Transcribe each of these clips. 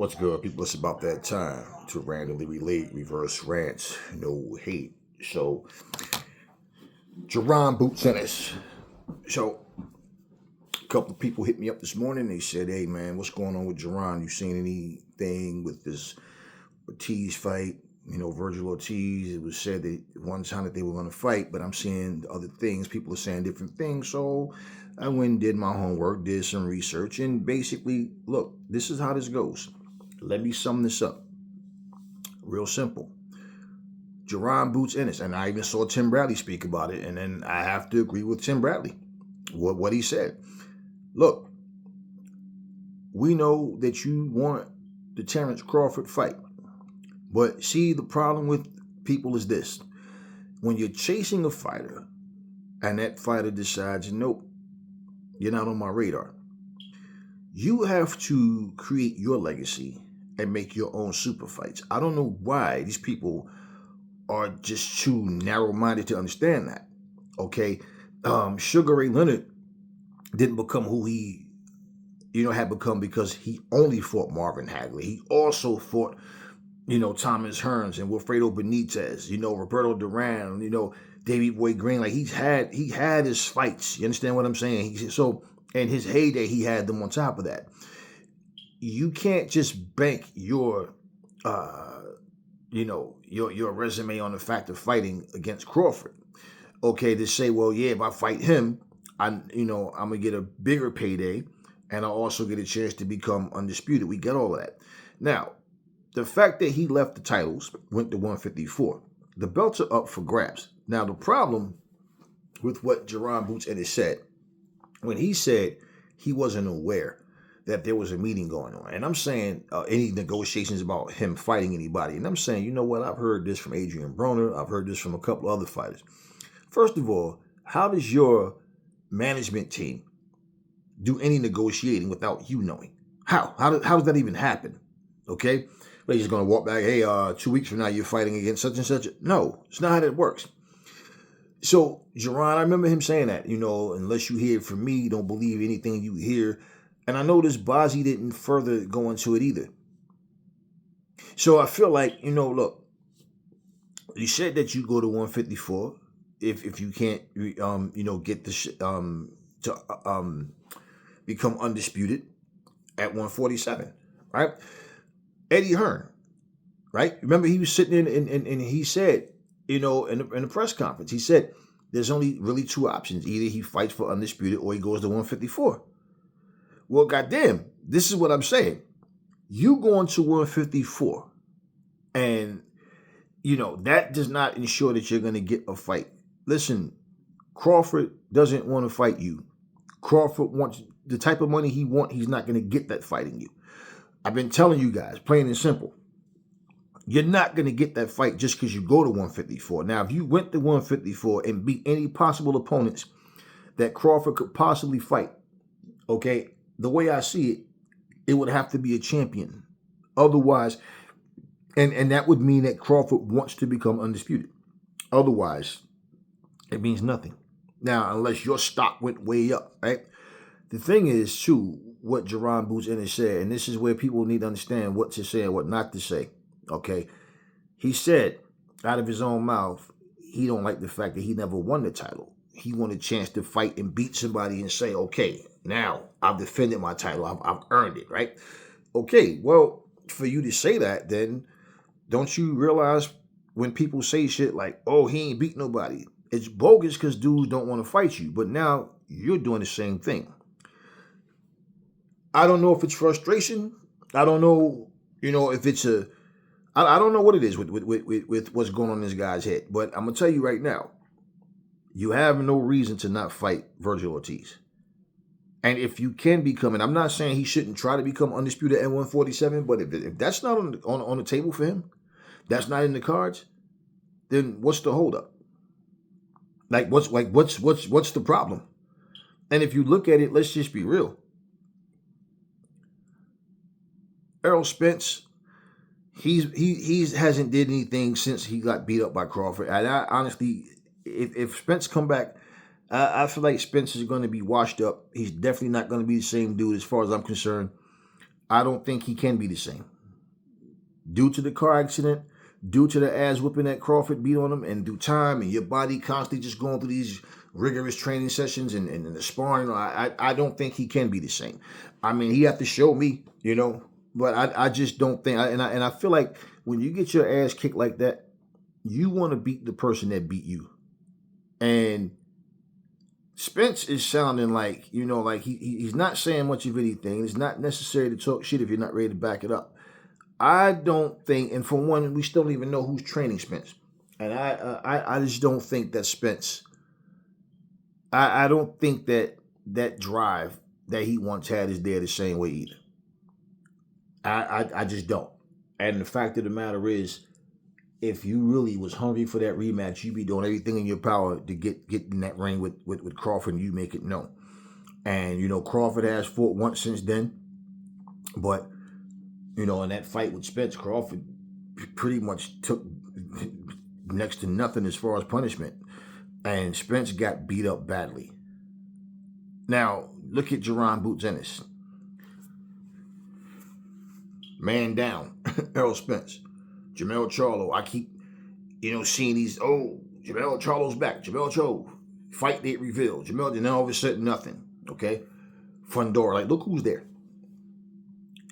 What's good, people? It's about that time to randomly relate, reverse rants, no hate. So, Jaron Ennis. So, a couple of people hit me up this morning. They said, "Hey, man, what's going on with Jaron? You seen anything with this Ortiz fight? Virgil Ortiz. It was said that one time that they were going to fight, but I'm seeing other things. People are saying different things. So, I went and did my homework, did some research, and basically, look, this is how this goes. Let me sum this up. Real simple. Jaron Ennis, and I even saw Tim Bradley speak about it, and then I have to agree with Tim Bradley. What he said. Look, we know that you want the Terrence Crawford fight. But see, the problem with people is this. When you're chasing a fighter, and that fighter decides, nope, you're not on my radar, you have to create your legacy and make your own super fights. I don't know why these people are just too narrow-minded to understand that. Okay, Sugar Ray Leonard didn't become who he, had become because he only fought Marvin Hagler. He also fought, Thomas Hearns and Wilfredo Benitez. Roberto Duran. Davey Boy Green. Like he had his fights. You understand what I'm saying? So in his heyday, he had them on top of that. You can't just bank your your resume on the fact of fighting against Crawford. Okay, to say, well, yeah, if I fight him, I'm gonna get a bigger payday, and I'll also get a chance to become undisputed. We get all of that. Now, the fact that he left the titles, went to 154, the belts are up for grabs. Now, the problem with what Jaron Ennis said, when he said he wasn't aware that there was a meeting going on. And I'm saying any negotiations about him fighting anybody. And I'm saying, you know what? I've heard this from Adrian Broner. I've heard this from a couple other fighters. First of all, how does your management team do any negotiating without you knowing? How does that even happen? Okay? They're just going to walk back, hey, 2 weeks from now, you're fighting against such and such. No, it's not how that works. So, Jaron, I remember him saying that, unless you hear it from me, don't believe anything you hear. And I noticed Bazzi didn't further go into it either. So I feel like, look, you said that you go to 154 if you can't, get the to become undisputed at 147, right? Eddie Hearn, right? Remember he was sitting in and he said, in the press conference, he said there's only really two options. Either he fights for undisputed or he goes to 154. Well, goddamn, this is what I'm saying. You going to 154, and, that does not ensure that you're going to get a fight. Listen, Crawford doesn't want to fight you. Crawford wants the type of money he wants. He's not going to get that fighting you. I've been telling you guys, plain and simple. You're not going to get that fight just because you go to 154. Now, if you went to 154 and beat any possible opponents that Crawford could possibly fight, okay, the way I see it, it would have to be a champion. Otherwise, and that would mean that Crawford wants to become undisputed. Otherwise, it means nothing. Now, unless your stock went way up, right? The thing is, too, what Jaron Ennis said, and this is where people need to understand what to say and what not to say, okay? He said, out of his own mouth, he don't like the fact that he never won the title. He wanted a chance to fight and beat somebody and say, okay, now I've defended my title. I've earned it, right? Okay, well, for you to say that, then don't you realize when people say shit like, oh, he ain't beat nobody, it's bogus because dudes don't want to fight you. But now you're doing the same thing. I don't know if it's frustration. I don't know, if it's I don't know what it is with what's going on in this guy's head. But I'm going to tell you right now, you have no reason to not fight Virgil Ortiz. And if you can become, and I'm not saying he shouldn't try to become undisputed at 147, but if that's not on the table for him, that's not in the cards, then what's the holdup? What's the problem? And if you look at it, let's just be real. Errol Spence, he hasn't did anything since he got beat up by Crawford. And I honestly, if Spence come back, I feel like Spence is going to be washed up. He's definitely not going to be the same dude as far as I'm concerned. I don't think he can be the same. Due to the car accident, due to the ass whooping that Crawford beat on him, and through time, and your body constantly just going through these rigorous training sessions and the sparring, I don't think he can be the same. I mean, he have to show me, but I just don't think, and I feel like when you get your ass kicked like that, you want to beat the person that beat you. And Spence is sounding like, like he's not saying much of anything. It's not necessary to talk shit if you're not ready to back it up. I don't think, and for one, we still don't even know who's training Spence. And I just don't think that Spence, I don't think that drive that he once had is there the same way either. I just don't. And the fact of the matter is, if you really was hungry for that rematch, you'd be doing everything in your power to get in that ring with Crawford, and you make it known. And, Crawford has fought once since then. But, in that fight with Spence, Crawford pretty much took next to nothing as far as punishment. And Spence got beat up badly. Now, look at Jaron Ennis. Man down, Errol Spence. Jermell Charlo, I keep, seeing these, Jermell Charlo's back. Jermell Charlo, fight date revealed. Jermell, and then all of a sudden, nothing, okay? Fundora, like, look who's there.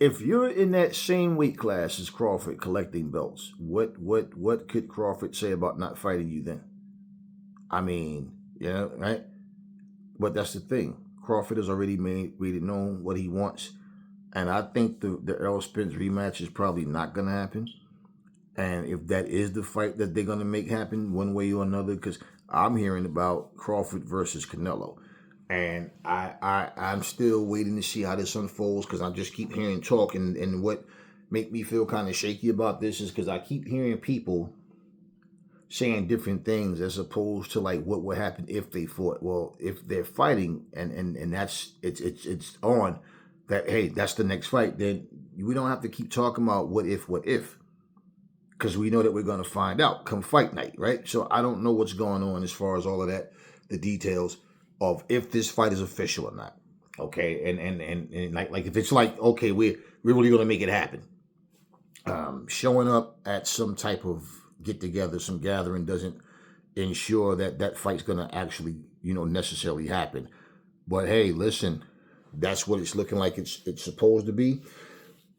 If you're in that same weight class as Crawford collecting belts, what could Crawford say about not fighting you then? I mean, right? But that's the thing. Crawford has already made it known what he wants. And I think the Errol Spence rematch is probably not going to happen. And if that is the fight that they're going to make happen one way or another, because I'm hearing about Crawford versus Canelo. And I'm still waiting to see how this unfolds, because I just keep hearing talk. And what make me feel kind of shaky about this is because I keep hearing people saying different things as opposed to like what would happen if they fought. Well, if they're fighting and that's it's on that, hey, that's the next fight, then we don't have to keep talking about what if, because we know that we're going to find out come fight night, right? So I don't know what's going on as far as all of that, the details of if this fight is official or not. Okay, and like if it's like, okay, we're really going to make it happen. Showing up at some type of get together, some gathering, doesn't ensure that fight's going to actually, necessarily happen. But hey, listen, that's what it's looking like it's supposed to be.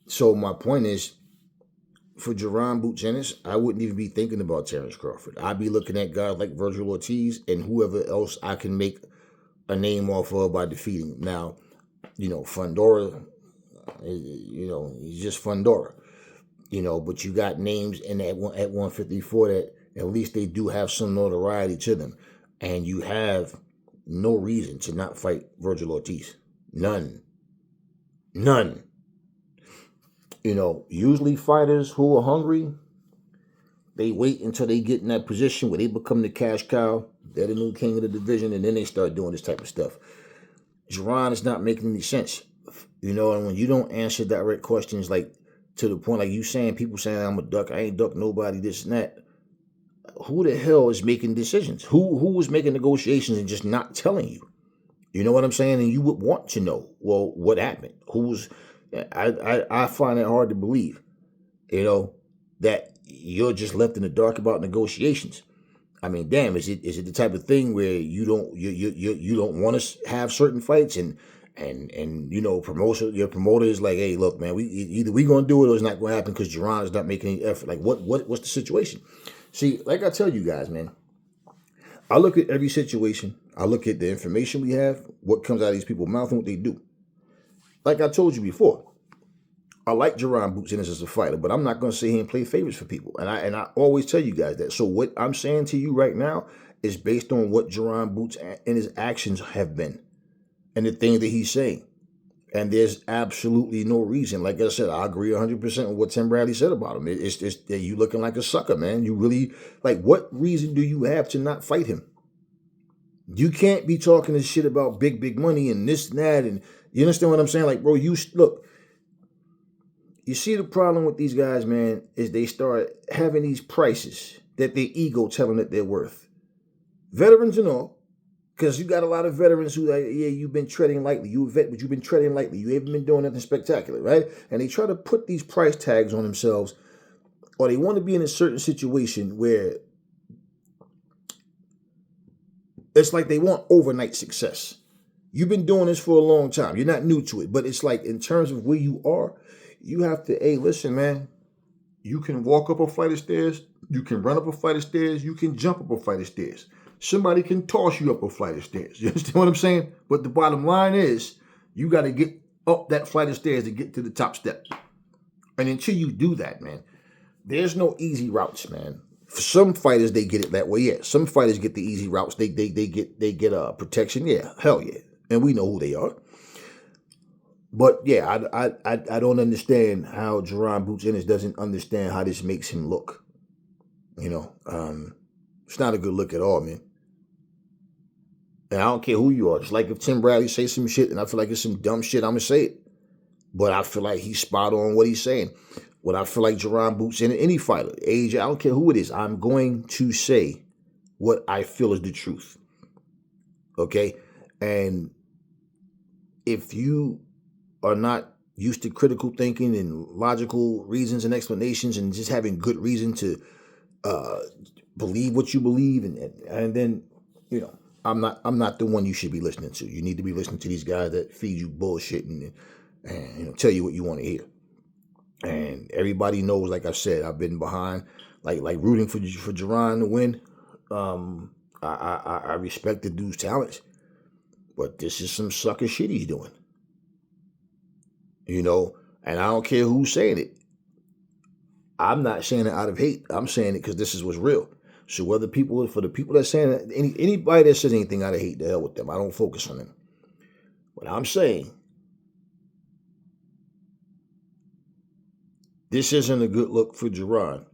So my point is, for Jaron Ennis, I wouldn't even be thinking about Terrence Crawford. I'd be looking at guys like Virgil Ortiz and whoever else I can make a name off of by defeating him. Now, Fundora, he's just Fundora. But you got names in at 154 that at least they do have some notoriety to them. And you have no reason to not fight Virgil Ortiz. None. Usually fighters who are hungry, they wait until they get in that position where they become the cash cow. They're the new king of the division, and then they start doing this type of stuff. Jaron is not making any sense. And when you don't answer direct questions, like to the point, like you saying, people saying I'm a duck, I ain't duck nobody, this and that. Who the hell is making decisions? Who is making negotiations and just not telling you? You know what I'm saying? And you would want to know, well, what happened? I find it hard to believe, that you're just left in the dark about negotiations. I mean, damn, is it the type of thing where you don't want to have certain fights and your promoter is like, hey, look, man, either we gonna do it or it's not gonna happen because Jaron is not making any effort. Like, what's the situation? See, like I tell you guys, man, I look at every situation. I look at the information we have, what comes out of these people's mouth and what they do. Like I told you before, I like Jaron Ennis as a fighter, but I'm not going to sit here and play favorites for people. And I always tell you guys that. So what I'm saying to you right now is based on what Jaron Ennis' actions have been and the things that he's saying. And there's absolutely no reason. Like I said, I agree 100% with what Tim Bradley said about him. It's just that you looking like a sucker, man. You really, like, what reason do you have to not fight him? You can't be talking this shit about big money and this and that. And you understand what I'm saying? Like, bro, look, you see the problem with these guys, man, is they start having these prices that their ego tell them that they're worth. Veterans and all, Because you got a lot of veterans who, like, yeah, you've been treading lightly. You a vet, but you've been treading lightly. You haven't been doing nothing spectacular, right? And they try to put these price tags on themselves, or they want to be in a certain situation where it's like they want overnight success. You've been doing this for a long time. You're not new to it, but it's like in terms of where you are, you have to, hey, listen, man, you can walk up a flight of stairs, you can run up a flight of stairs, you can jump up a flight of stairs. Somebody can toss you up a flight of stairs. You understand what I'm saying? But the bottom line is, you got to get up that flight of stairs to get to the top step. And until you do that, man, there's no easy routes, man. For some fighters, they get it that way. Yeah, some fighters get the easy routes. They get protection. Yeah, hell yeah, and we know who they are. But yeah, I don't understand how Jaron Boots Ennis doesn't understand how this makes him look. You know, it's not a good look at all, man. And I don't care who you are. It's like if Tim Bradley say some shit and I feel like it's some dumb shit, I'm going to say it. But I feel like he's spot on what he's saying. What I feel like Jaron Boots in any fighter, age, I don't care who it is, I'm going to say what I feel is the truth. Okay? And if you are not used to critical thinking and logical reasons and explanations and just having good reason to believe what you believe, and then, you know, I'm not the one you should be listening to. You need to be listening to these guys that feed you bullshit and you know, tell you what you want to hear. And everybody knows, like I said, I've been behind, like rooting for Jaron to win. I respect the dude's talents, but this is some sucker shit he's doing. You know, and I don't care who's saying it. I'm not saying it out of hate. I'm saying it because this is what's real. So for the people that's saying that, anybody that says anything out of hate, the hell with them. I don't focus on them. But I'm saying, this isn't a good look for Jaron.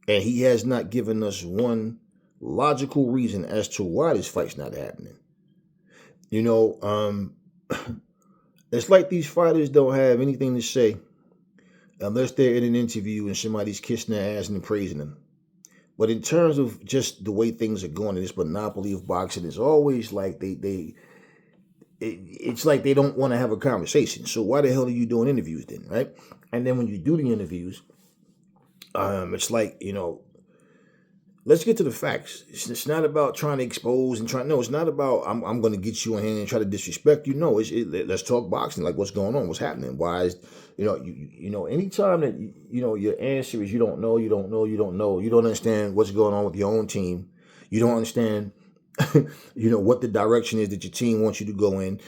And he has not given us one logical reason as to why this fight's not happening. You know, it's like these fighters don't have anything to say unless they're in an interview and somebody's kissing their ass and praising them. But in terms of just the way things are going in this monopoly of boxing, it's always like it's like they don't want to have a conversation. So why the hell are you doing interviews then, right? And then when you do the interviews, it's like, you know, let's get to the facts. It's not about trying to expose and trying. No, it's not about I'm going to get you in here and try to disrespect you. No, let's talk boxing. Like, what's going on? What's happening? Why is, you know, anytime that you know your answer is you don't know, you don't understand what's going on with your own team. You don't understand, you know, what the direction is that your team wants you to go in.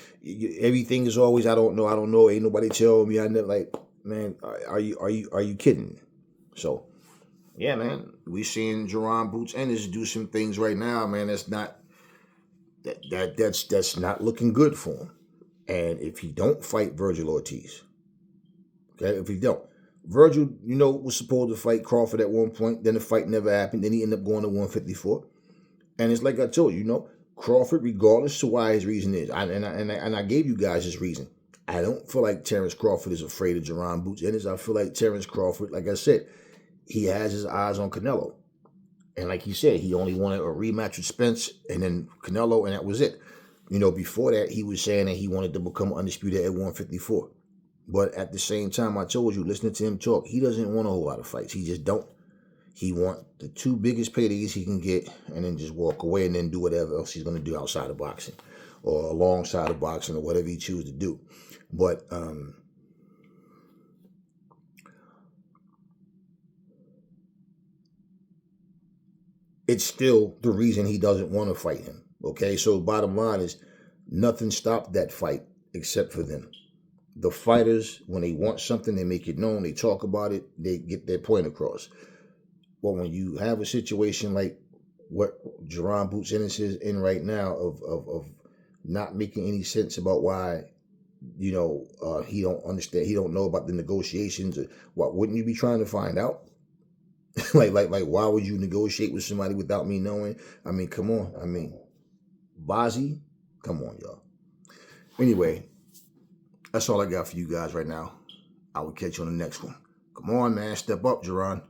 Everything is always I don't know. Ain't nobody tell me. I never, like, man, are you kidding? So. Yeah, man, we seeing Jaron Boots Ennis do some things right now, man. That's not that's not looking good for him. And if he don't fight Virgil Ortiz, okay, if he don't, Virgil, you know, was supposed to fight Crawford at one point. Then the fight never happened. Then he ended up going to 154. And it's like I told you, you know, Crawford, regardless of why his reason is, and I gave you guys his reason. I don't feel like Terrence Crawford is afraid of Jaron Boots Ennis. I feel like Terrence Crawford, like I said, he has his eyes on Canelo. And like he said, he only wanted a rematch with Spence and then Canelo, and that was it. You know, before that, he was saying that he wanted to become undisputed at 154. But at the same time, I told you, listening to him talk, he doesn't want a whole lot of fights. He just don't. He want the two biggest paydays he can get and then just walk away and then do whatever else he's going to do outside of boxing or alongside of boxing or whatever he chooses to do. But, it's still the reason he doesn't want to fight him. Okay, so bottom line is nothing stopped that fight except for them. The fighters, when they want something, they make it known, they talk about it, they get their point across. But when you have a situation like what Jaron Boots Ennis is in right now of not making any sense about why, you know, he don't understand, he don't know about the negotiations, what wouldn't you be trying to find out? like, why would you negotiate with somebody without me knowing? I mean, come on. I mean, Bozzy, come on, y'all. Anyway, that's all I got for you guys right now. I will catch you on the next one. Come on, man. Step up, Jaron.